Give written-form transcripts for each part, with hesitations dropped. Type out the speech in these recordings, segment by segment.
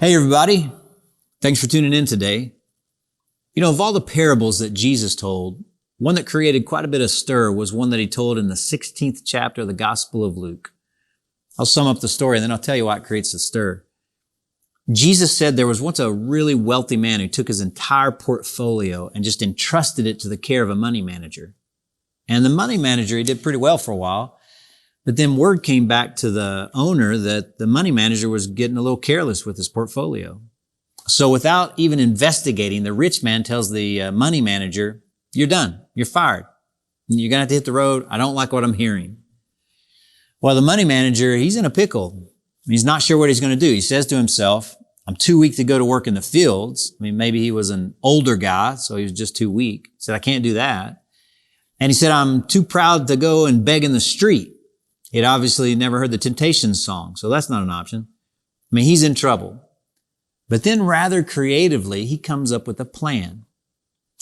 Hey everybody, thanks for tuning in today. You know, of all the parables that Jesus told, one that created quite a bit of stir was one that he told in the 16th chapter of the Gospel of Luke. I'll sum up the story and then I'll tell you why it creates the stir. Jesus said there was once a really wealthy man who took his entire portfolio and just entrusted it to the care of a money manager. And the money manager, he did pretty well for a while. But then word came back to the owner that the money manager was getting a little careless with his portfolio. So without even investigating, the rich man tells the money manager, "You're done. You're fired. You're going to have to hit the road. I don't like what I'm hearing." Well, the money manager, he's in a pickle. He's not sure what he's going to do. He says to himself, "I'm too weak to go to work in the fields." I mean, maybe he was an older guy, so he was just too weak. He said, "I can't do that." And he said, "I'm too proud to go and beg in the street." He'd obviously never heard the Temptations song, so that's not an option. I mean, he's in trouble. But then rather creatively, he comes up with a plan.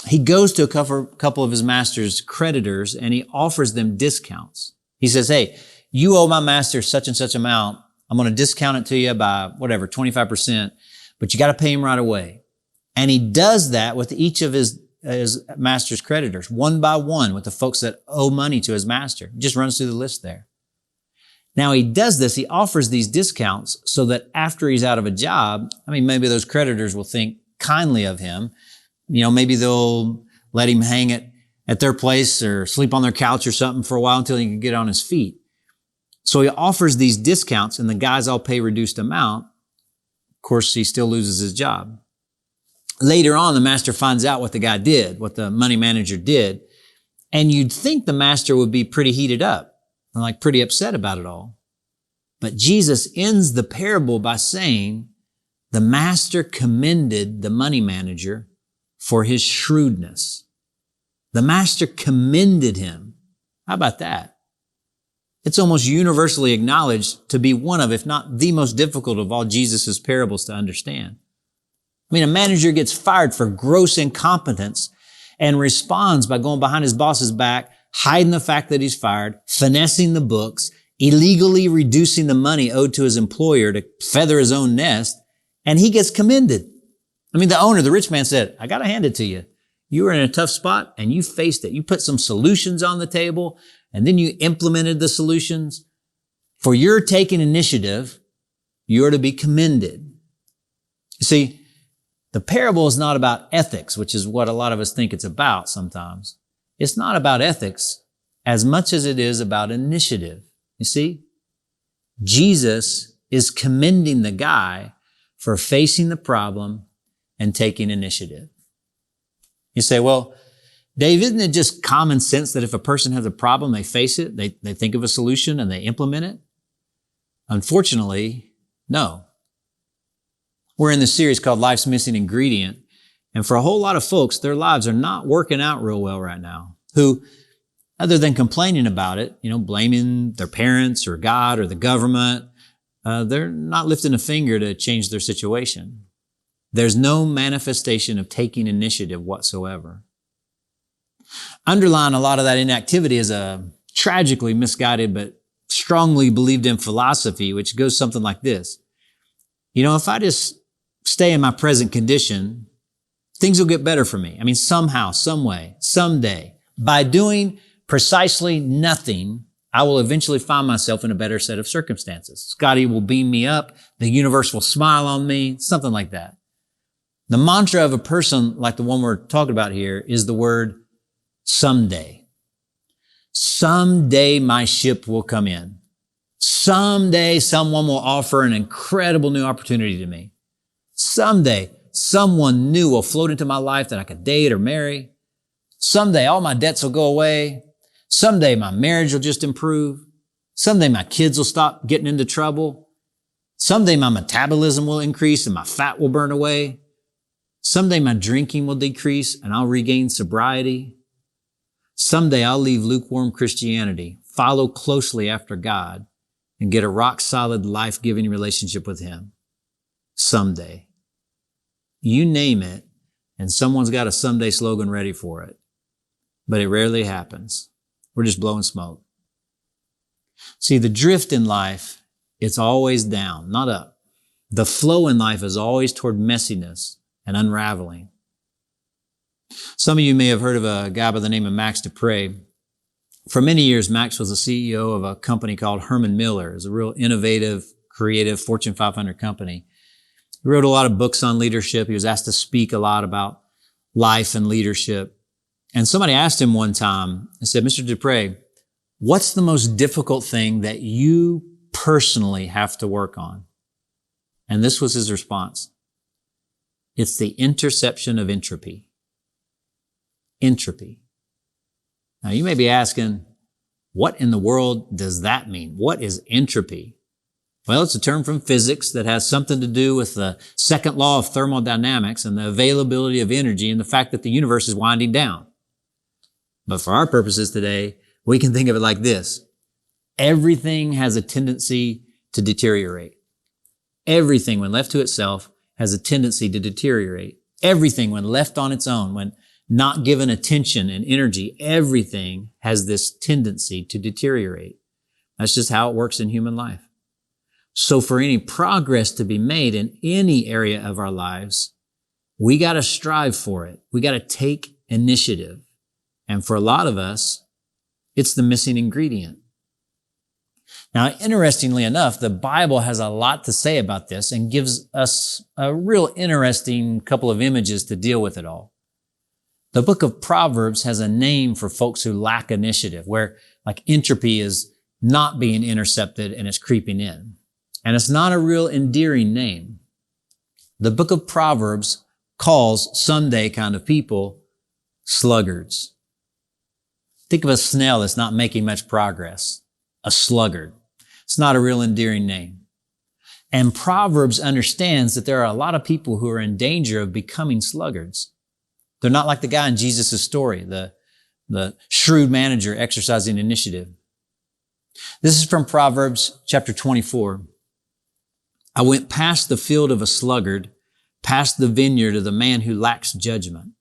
He goes to a couple of his master's creditors and he offers them discounts. He says, "Hey, you owe my master such and such amount. I'm going to discount it to you by 25%, but you got to pay him right away." And he does that with each of his master's creditors, one by one, with the folks that owe money to his master. He just runs through the list there. Now he does this, he offers these discounts so that after he's out of a job, maybe those creditors will think kindly of him. You know, maybe they'll let him hang at their place or sleep on their couch or something for a while until he can get on his feet. So he offers these discounts and the guys all pay reduced amount. Of course, he still loses his job. Later on, the master finds out what the guy did, what the money manager did. And you'd think the master would be pretty heated up and pretty upset about it all. But Jesus ends the parable by saying the master commended the money manager for his shrewdness. The master commended him. How about that? It's almost universally acknowledged to be one of, if not the most difficult of all Jesus' parables to understand. A manager gets fired for gross incompetence and responds by going behind his boss's back, hiding the fact that he's fired, finessing the books, illegally reducing the money owed to his employer to feather his own nest, and he gets commended. The owner, the rich man, said, "I got to hand it to you. You were in a tough spot and you faced it. You put some solutions on the table and then you implemented the solutions. For your taking initiative, you are to be commended." You see, the parable is not about ethics, which is what a lot of us think it's about sometimes. It's not about ethics as much as it is about initiative. You see, Jesus is commending the guy for facing the problem and taking initiative. You say, "Well, Dave, isn't it just common sense that if a person has a problem, they face it, they think of a solution and they implement it?" Unfortunately, no. We're in this series called Life's Missing Ingredient. And for a whole lot of folks, their lives are not working out real well right now, who, other than complaining about it, blaming their parents or God or the government, they're not lifting a finger to change their situation. There's no manifestation of taking initiative whatsoever. Underlying a lot of that inactivity is a tragically misguided but strongly believed in philosophy, which goes something like this. If I just stay in my present condition, things will get better for me. Somehow, some way, someday. By doing precisely nothing, I will eventually find myself in a better set of circumstances. Scotty will beam me up. The universe will smile on me, something like that. The mantra of a person like the one we're talking about here is the word someday. Someday my ship will come in. Someday someone will offer an incredible new opportunity to me. Someday someone new will float into my life that I could date or marry. Someday all my debts will go away. Someday my marriage will just improve. Someday my kids will stop getting into trouble. Someday my metabolism will increase and my fat will burn away. Someday my drinking will decrease and I'll regain sobriety. Someday I'll leave lukewarm Christianity, follow closely after God, and get a rock-solid, life-giving relationship with Him. Someday. You name it, and someone's got a someday slogan ready for it. But it rarely happens. We're just blowing smoke. See, the drift in life, it's always down, not up. The flow in life is always toward messiness and unraveling. Some of you may have heard of a guy by the name of Max Dupre. For many years, Max was the CEO of a company called Herman Miller. It's a real innovative, creative Fortune 500 company. He wrote a lot of books on leadership. He was asked to speak a lot about life and leadership. And somebody asked him one time and said, Mr. Dupre, what's the most difficult thing that you personally have to work on? And this was his response. It's the interception of entropy. Entropy. Now you may be asking, what in the world does that mean? What is entropy? Well, it's a term from physics that has something to do with the second law of thermodynamics and the availability of energy and the fact that the universe is winding down. But for our purposes today, we can think of it like this. Everything has a tendency to deteriorate. Everything, when left to itself, has a tendency to deteriorate. Everything, when left on its own, when not given attention and energy, everything has this tendency to deteriorate. That's just how it works in human life. So for any progress to be made in any area of our lives, we got to strive for it. We got to take initiative. And for a lot of us, it's the missing ingredient. Now, interestingly enough, the Bible has a lot to say about this and gives us a real interesting couple of images to deal with it all. The book of Proverbs has a name for folks who lack initiative, where like entropy is not being intercepted and it's creeping in. And it's not a real endearing name. The book of Proverbs calls Sunday kind of people sluggards. Think of a snail that's not making much progress. A sluggard. It's not a real endearing name. And Proverbs understands that there are a lot of people who are in danger of becoming sluggards. They're not like the guy in Jesus' story, the shrewd manager exercising initiative. This is from Proverbs chapter 24. I went past the field of a sluggard, past the vineyard of the man who lacks judgment.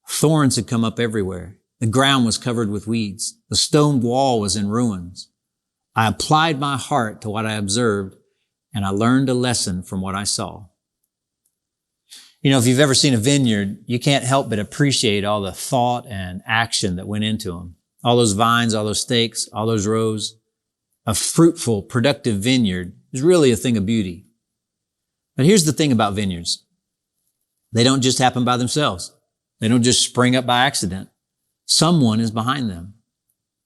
Thorns had come up everywhere. The ground was covered with weeds. The stone wall was in ruins. I applied my heart to what I observed, and I learned a lesson from what I saw. You know, if you've ever seen a vineyard, you can't help but appreciate all the thought and action that went into them. All those vines, all those stakes, all those rows. A fruitful, productive vineyard is really a thing of beauty. But here's the thing about vineyards. They don't just happen by themselves. They don't just spring up by accident. Someone is behind them,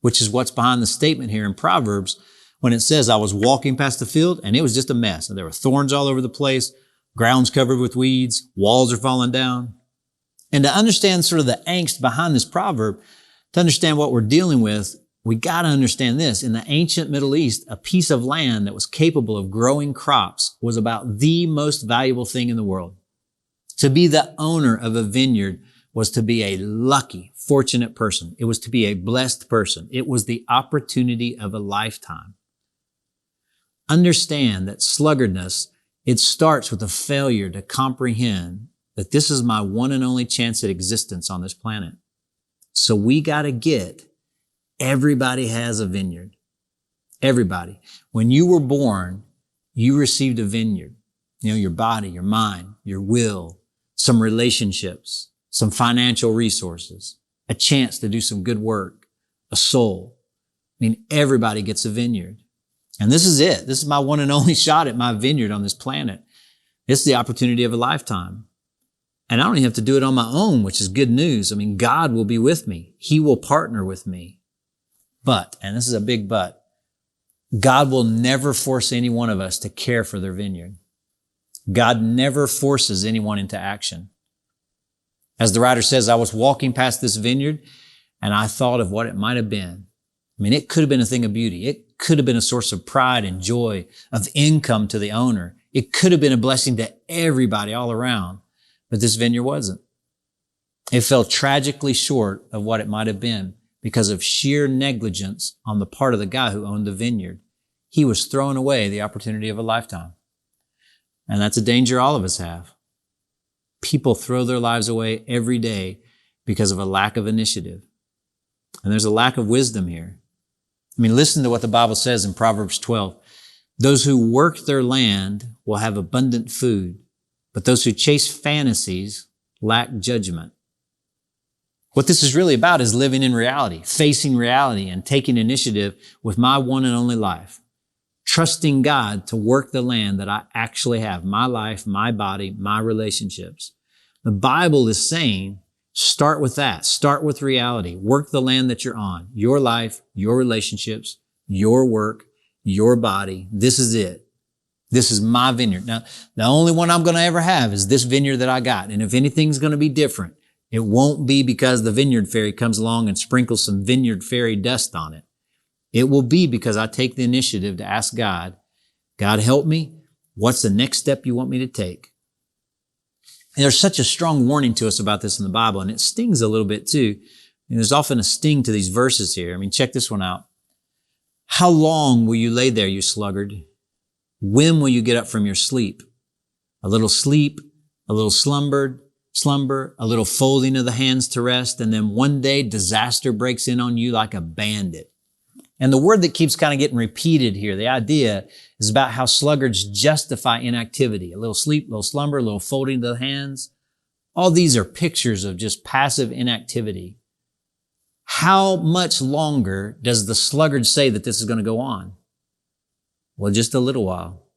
which is what's behind the statement here in Proverbs when it says, I was walking past the field and it was just a mess. And there were thorns all over the place, ground's covered with weeds, walls are falling down. And to understand sort of the angst behind this proverb, to understand what we're dealing with, we got to understand this. In the ancient Middle East, a piece of land that was capable of growing crops was about the most valuable thing in the world. To be the owner of a vineyard was to be a lucky, fortunate person. It was to be a blessed person. It was the opportunity of a lifetime. Understand that sluggardness, it starts with a failure to comprehend that this is my one and only chance at existence on this planet. So we got to get, everybody has a vineyard. Everybody. When you were born, you received a vineyard. You know, your body, your mind, your will, some relationships, some financial resources, a chance to do some good work, a soul. I mean, everybody gets a vineyard. And this is it. This is my one and only shot at my vineyard on this planet. It's the opportunity of a lifetime. And I don't even have to do it on my own, which is good news. I mean, God will be with me. He will partner with me. But, and this is a big but, God will never force any one of us to care for their vineyard. God never forces anyone into action. As the writer says, I was walking past this vineyard and I thought of what it might have been. I mean, it could have been a thing of beauty. It could have been a source of pride and joy, of income to the owner. It could have been a blessing to everybody all around, but this vineyard wasn't. It fell tragically short of what it might have been because of sheer negligence on the part of the guy who owned the vineyard. He was throwing away the opportunity of a lifetime. And that's a danger all of us have. People throw their lives away every day because of a lack of initiative. And there's a lack of wisdom here. I mean, listen to what the Bible says in Proverbs 12. Those who work their land will have abundant food, but those who chase fantasies lack judgment. What this is really about is living in reality, facing reality, and taking initiative with my one and only life. Trusting God to work the land that I actually have, my life, my body, my relationships. The Bible is saying, start with that. Start with reality. Work the land that you're on. Your life, your relationships, your work, your body. This is it. This is my vineyard. Now, the only one I'm going to ever have is this vineyard that I got. And if anything's going to be different, it won't be because the vineyard fairy comes along and sprinkles some vineyard fairy dust on it. It will be because I take the initiative to ask God, God, help me. What's the next step you want me to take? And there's such a strong warning to us about this in the Bible, and it stings a little bit too. And there's often a sting to these verses here. I mean, check this one out. How long will you lay there, you sluggard? When will you get up from your sleep? A little sleep, a little slumber, a little folding of the hands to rest, and then one day disaster breaks in on you like a bandit. And the word that keeps kind of getting repeated here, the idea is about how sluggards justify inactivity. A little sleep, a little slumber, a little folding of the hands. All these are pictures of just passive inactivity. How much longer does the sluggard say that this is going to go on? Well, just a little while.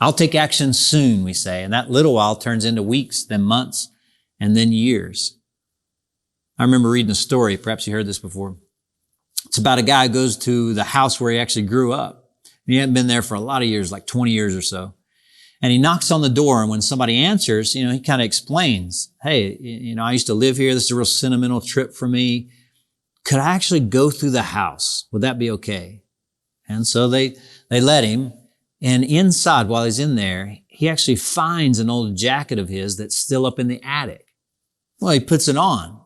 I'll take action soon, we say, and that little while turns into weeks, then months, and then years. I remember reading a story, perhaps you heard this before. It's about a guy who goes to the house where he actually grew up. He hadn't been there for a lot of years, like 20 years or so. And he knocks on the door, and when somebody answers, he kind of explains, hey, I used to live here. This is a real sentimental trip for me. Could I actually go through the house? Would that be okay? And so they let him. And inside, while he's in there, he actually finds an old jacket of his that's still up in the attic. Well, he puts it on,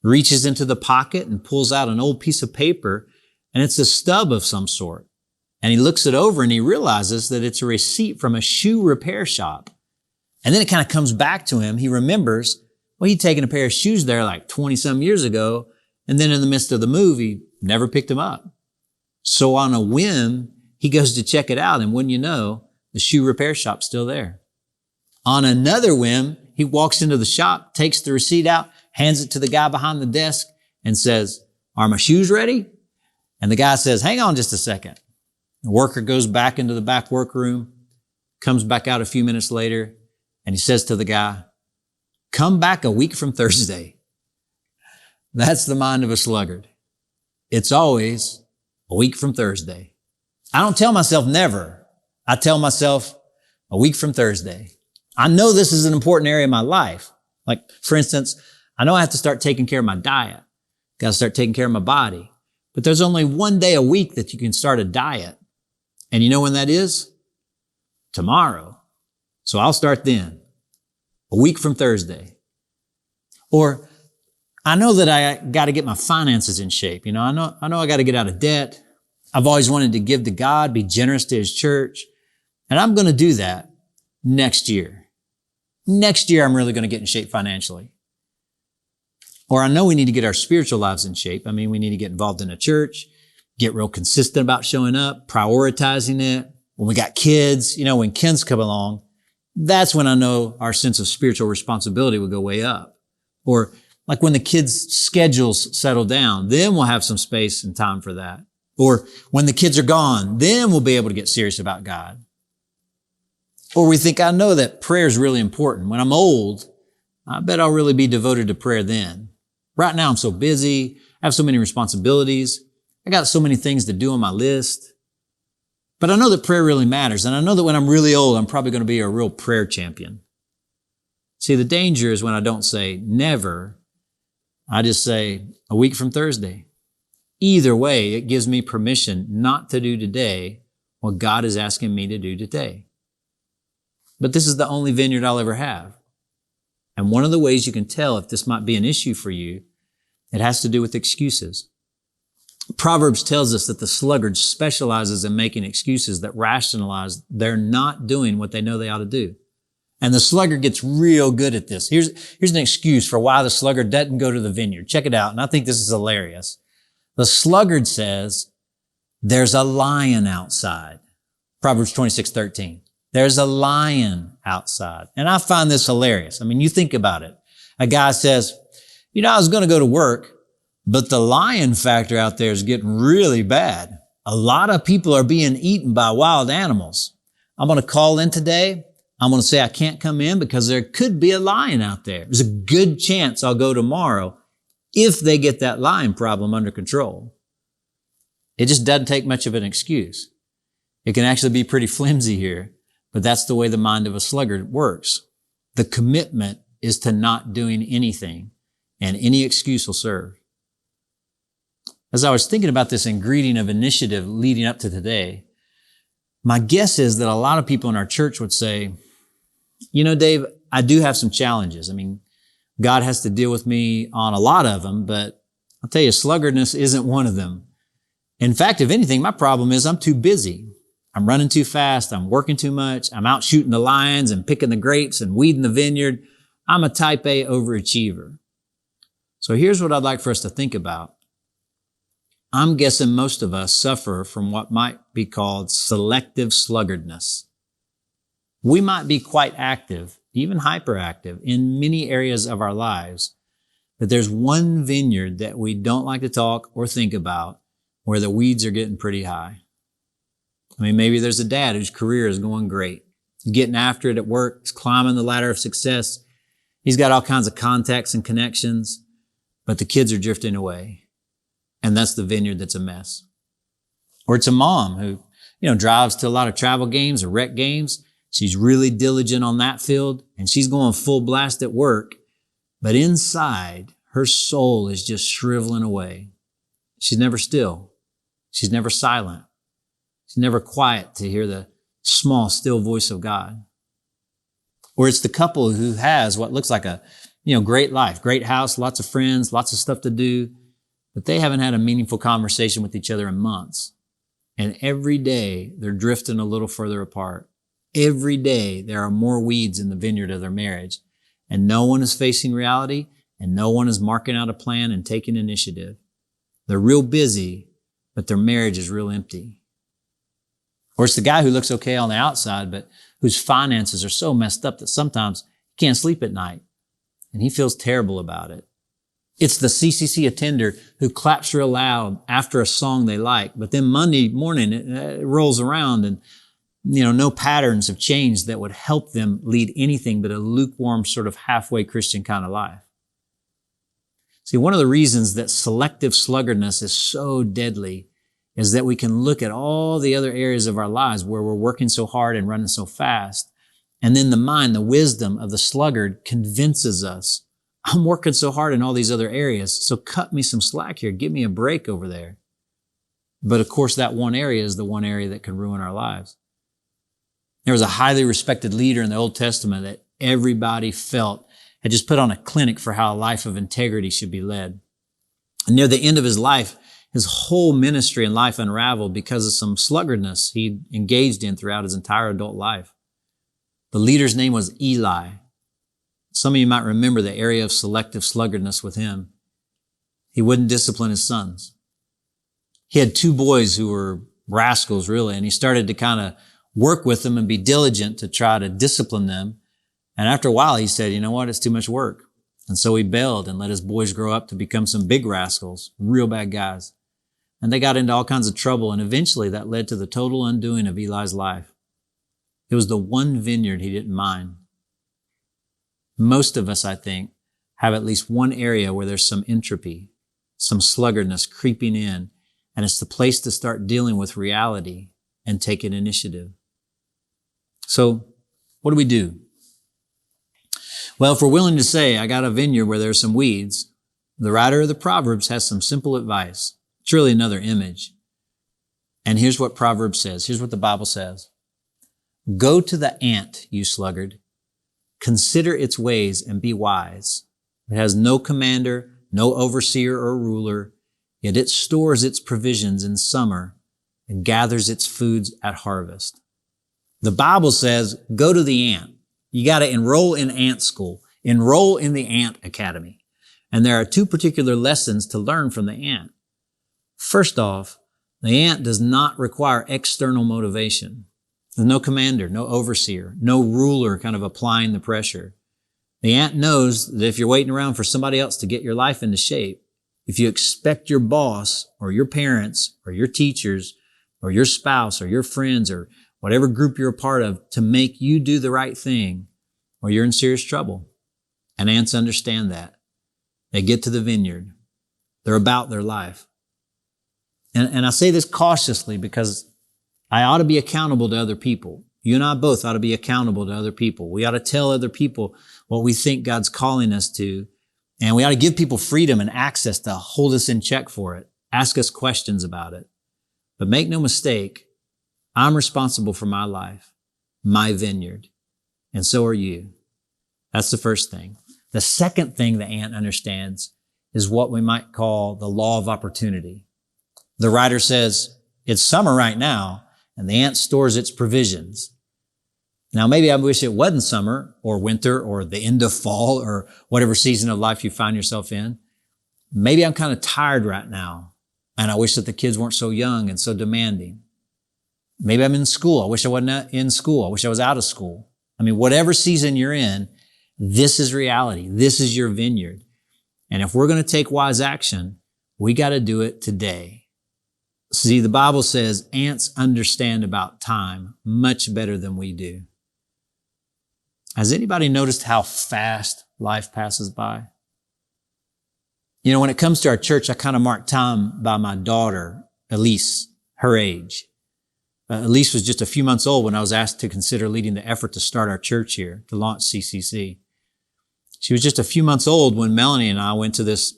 reaches into the pocket and pulls out an old piece of paper, and it's a stub of some sort. And he looks it over and he realizes that it's a receipt from a shoe repair shop. And then it kind of comes back to him. He remembers, well, he'd taken a pair of shoes there like 20 some years ago. And then in the midst of the move, he never picked them up. So on a whim, he goes to check it out. And wouldn't you know, the shoe repair shop's still there. On another whim, he walks into the shop, takes the receipt out, hands it to the guy behind the desk and says, are my shoes ready? And the guy says, hang on just a second. The worker goes back into the back workroom, comes back out a few minutes later, and he says to the guy, come back a week from Thursday. That's the mind of a sluggard. It's always a week from Thursday. I don't tell myself never. I tell myself a week from Thursday. I know this is an important area of my life. Like, for instance, I know I have to start taking care of my diet. Got to start taking care of my body. But there's only one day a week that you can start a diet. And you know when that is? Tomorrow. So I'll start then. A week from Thursday. Or I know that I got to get my finances in shape. I know I got to get out of debt. I've always wanted to give to God, be generous to His church. And I'm going to do that next year. Next year, I'm really going to get in shape financially. Or I know we need to get our spiritual lives in shape. We need to get involved in a church, get real consistent about showing up, prioritizing it. When we got kids, when kids come along, that's when I know our sense of spiritual responsibility will go way up. Or like when the kids' schedules settle down, then we'll have some space and time for that. Or when the kids are gone, then we'll be able to get serious about God. Or we think, I know that prayer is really important. When I'm old, I bet I'll really be devoted to prayer then. Right now, I'm so busy. I have so many responsibilities. I got so many things to do on my list. But I know that prayer really matters. And I know that when I'm really old, I'm probably going to be a real prayer champion. See, the danger is when I don't say never. I just say a week from Thursday. Either way, it gives me permission not to do today what God is asking me to do today. But this is the only vineyard I'll ever have. And one of the ways you can tell if this might be an issue for you, it has to do with excuses. Proverbs tells us that the sluggard specializes in making excuses that rationalize they're not doing what they know they ought to do. And the sluggard gets real good at this. Here's an excuse for why the sluggard doesn't go to the vineyard. Check it out. And I think this is hilarious. The sluggard says, there's a lion outside. Proverbs 26:13. There's a lion outside. And I find this hilarious. I mean, you think about it. A guy says, I was going to go to work, but the lion factor out there is getting really bad. A lot of people are being eaten by wild animals. I'm going to call in today. I'm going to say I can't come in because there could be a lion out there. There's a good chance I'll go tomorrow if they get that lion problem under control. It just doesn't take much of an excuse. It can actually be pretty flimsy here, but that's the way the mind of a sluggard works. The commitment is to not doing anything, and any excuse will serve. As I was thinking about this ingredient of initiative leading up to today, my guess is that a lot of people in our church would say, Dave, I do have some challenges. I mean, God has to deal with me on a lot of them, but I'll tell you, sluggardness isn't one of them. In fact, if anything, my problem is I'm too busy. I'm running too fast. I'm working too much. I'm out shooting the lions and picking the grapes and weeding the vineyard. I'm a type A overachiever. So here's what I'd like for us to think about. I'm guessing most of us suffer from what might be called selective sluggardness. We might be quite active, even hyperactive, in many areas of our lives, but there's one vineyard that we don't like to talk or think about where the weeds are getting pretty high. I mean, maybe there's a dad whose career is going great. He's getting after it at work. He's climbing the ladder of success. He's got all kinds of contacts and connections, but the kids are drifting away. And that's the vineyard that's a mess. Or it's a mom who, drives to a lot of travel games or rec games. She's really diligent on that field and she's going full blast at work. But inside, her soul is just shriveling away. She's never still. She's never silent. She's never quiet to hear the small, still voice of God. Or it's the couple who has what looks like a, great life, great house, lots of friends, lots of stuff to do, but they haven't had a meaningful conversation with each other in months. And every day they're drifting a little further apart. Every day there are more weeds in the vineyard of their marriage, and no one is facing reality and no one is marking out a plan and taking initiative. They're real busy, but their marriage is real empty. Or it's the guy who looks okay on the outside, but whose finances are so messed up that sometimes he can't sleep at night and he feels terrible about it. It's the CCC attender who claps real loud after a song they like, but then Monday morning it rolls around and, no patterns have changed that would help them lead anything but a lukewarm sort of halfway Christian kind of life. See, one of the reasons that selective sluggardness is so deadly is that we can look at all the other areas of our lives where we're working so hard and running so fast. And then the mind, the wisdom of the sluggard convinces us, I'm working so hard in all these other areas, so cut me some slack here. Give me a break over there. But of course, that one area is the one area that can ruin our lives. There was a highly respected leader in the Old Testament that everybody felt had just put on a clinic for how a life of integrity should be led. And near the end of his life, his whole ministry and life unraveled because of some sluggardness he engaged in throughout his entire adult life. The leader's name was Eli. Some of you might remember the area of selective sluggardness with him. He wouldn't discipline his sons. He had two boys who were rascals, really, and he started to kind of work with them and be diligent to try to discipline them. And after a while, he said, you know what, it's too much work. And so he bailed and let his boys grow up to become some big rascals, real bad guys. And they got into all kinds of trouble, and eventually that led to the total undoing of Eli's life. It was the one vineyard he didn't mind. Most of us, I think, have at least one area where there's some entropy, some sluggardness creeping in, and it's the place to start dealing with reality and taking initiative. So, what do? Well, if we're willing to say, I got a vineyard where there's some weeds, the writer of the Proverbs has some simple advice. It's really another image. And here's what Proverbs says. Here's what the Bible says. Go to the ant, you sluggard. Consider its ways and be wise. It has no commander, no overseer or ruler, yet it stores its provisions in summer and gathers its foods at harvest. The Bible says, go to the ant. You got to enroll in ant school. Enroll in the ant academy. And there are two particular lessons to learn from the ant. First off, the ant does not require external motivation. There's no commander, no overseer, no ruler kind of applying the pressure. The ant knows that if you're waiting around for somebody else to get your life into shape, if you expect your boss or your parents or your teachers or your spouse or your friends or whatever group you're a part of to make you do the right thing, well, you're in serious trouble. And ants understand that. They get to the vineyard. They're about their life. And I say this cautiously because I ought to be accountable to other people. You and I both ought to be accountable to other people. We ought to tell other people what we think God's calling us to. And we ought to give people freedom and access to hold us in check for it. Ask us questions about it. But make no mistake, I'm responsible for my life, my vineyard. And so are you. That's the first thing. The second thing the ant understands is what we might call the law of opportunity. The writer says, it's summer right now, and the ant stores its provisions. Now, maybe I wish it wasn't summer or winter or the end of fall or whatever season of life you find yourself in. Maybe I'm kind of tired right now, and I wish that the kids weren't so young and so demanding. Maybe I'm in school. I wish I wasn't in school. I wish I was out of school. I mean, whatever season you're in, this is reality. This is your vineyard. And if we're going to take wise action, we got to do it today. See, the Bible says ants understand about time much better than we do. Has anybody noticed how fast life passes by? You know, when it comes to our church, I kind of mark time by my daughter, Elise, her age. Elise was just a few months old when I was asked to consider leading the effort to start our church here, to launch CCC. She was just a few months old when Melanie and I went to this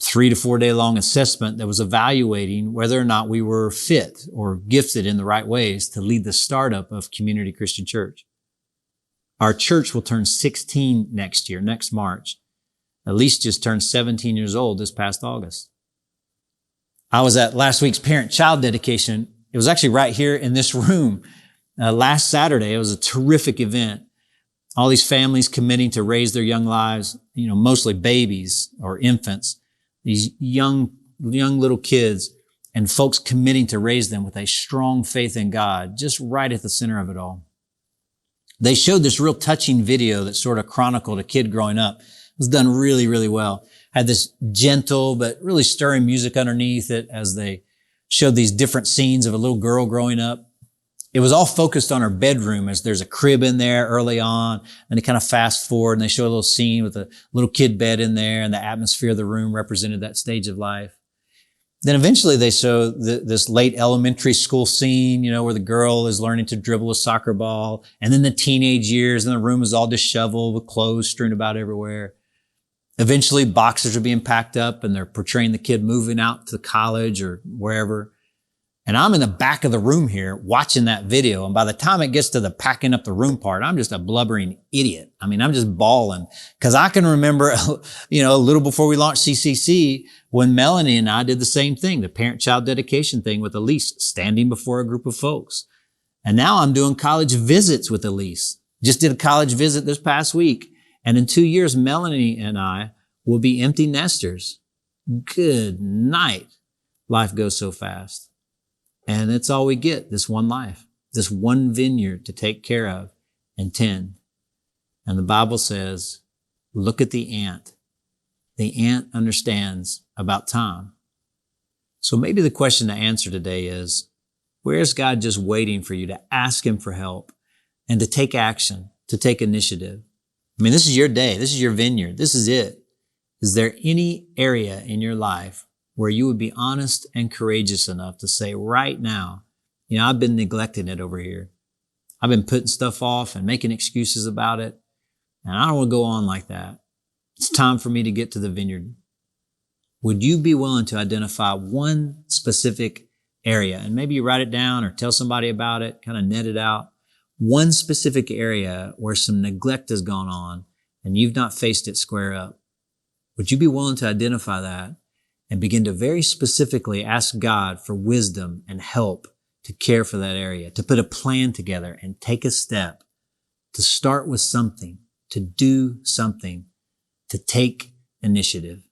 3 to 4 day long assessment that was evaluating whether or not we were fit or gifted in the right ways to lead the startup of Community Christian Church. Our church will turn 16 next year, next March. Elise just turned 17 years old this past August. I was at last week's parent-child dedication. It was actually right here in this room. Last Saturday, it was a terrific event. All these families committing to raise their young lives, you know, mostly babies or infants, these young little kids, and folks committing to raise them with a strong faith in God, just right at the center of it all. They showed this real touching video that sort of chronicled a kid growing up. It was done really, really well. Had this gentle but really stirring music underneath it as they showed these different scenes of a little girl growing up. It was all focused on her bedroom as there's a crib in there early on, and they kind of fast forward and they show a little scene with a little kid bed in there, and the atmosphere of the room represented that stage of life. Then eventually they show this late elementary school scene, you know, where the girl is learning to dribble a soccer ball, and then the teenage years, and the room is all disheveled with clothes strewn about everywhere. Eventually boxes are being packed up and they're portraying the kid moving out to college or wherever. And I'm in the back of the room here watching that video. And by the time it gets to the packing up the room part, I'm just a blubbering idiot. I mean, I'm just bawling because I can remember, you know, a little before we launched CCC when Melanie and I did the same thing, the parent-child dedication thing with Elise, standing before a group of folks. And now I'm doing college visits with Elise. Just did a college visit this past week. And in 2 years, Melanie and I will be empty nesters. Good night. Life goes so fast. And that's all we get, this one life, this one vineyard to take care of and tend. And the Bible says, look at the ant. The ant understands about time. So maybe the question to answer today is, where is God just waiting for you to ask him for help and to take action, to take initiative? I mean, this is your day. This is your vineyard. This is it. Is there any area in your life where you would be honest and courageous enough to say right now, you know, I've been neglecting it over here. I've been putting stuff off and making excuses about it. And I don't want to go on like that. It's time for me to get to the vineyard. Would you be willing to identify one specific area? And maybe you write it down or tell somebody about it, kind of net it out. One specific area where some neglect has gone on and you've not faced it square up. Would you be willing to identify that and begin to very specifically ask God for wisdom and help to care for that area, to put a plan together and take a step, to start with something, to do something, to take initiative?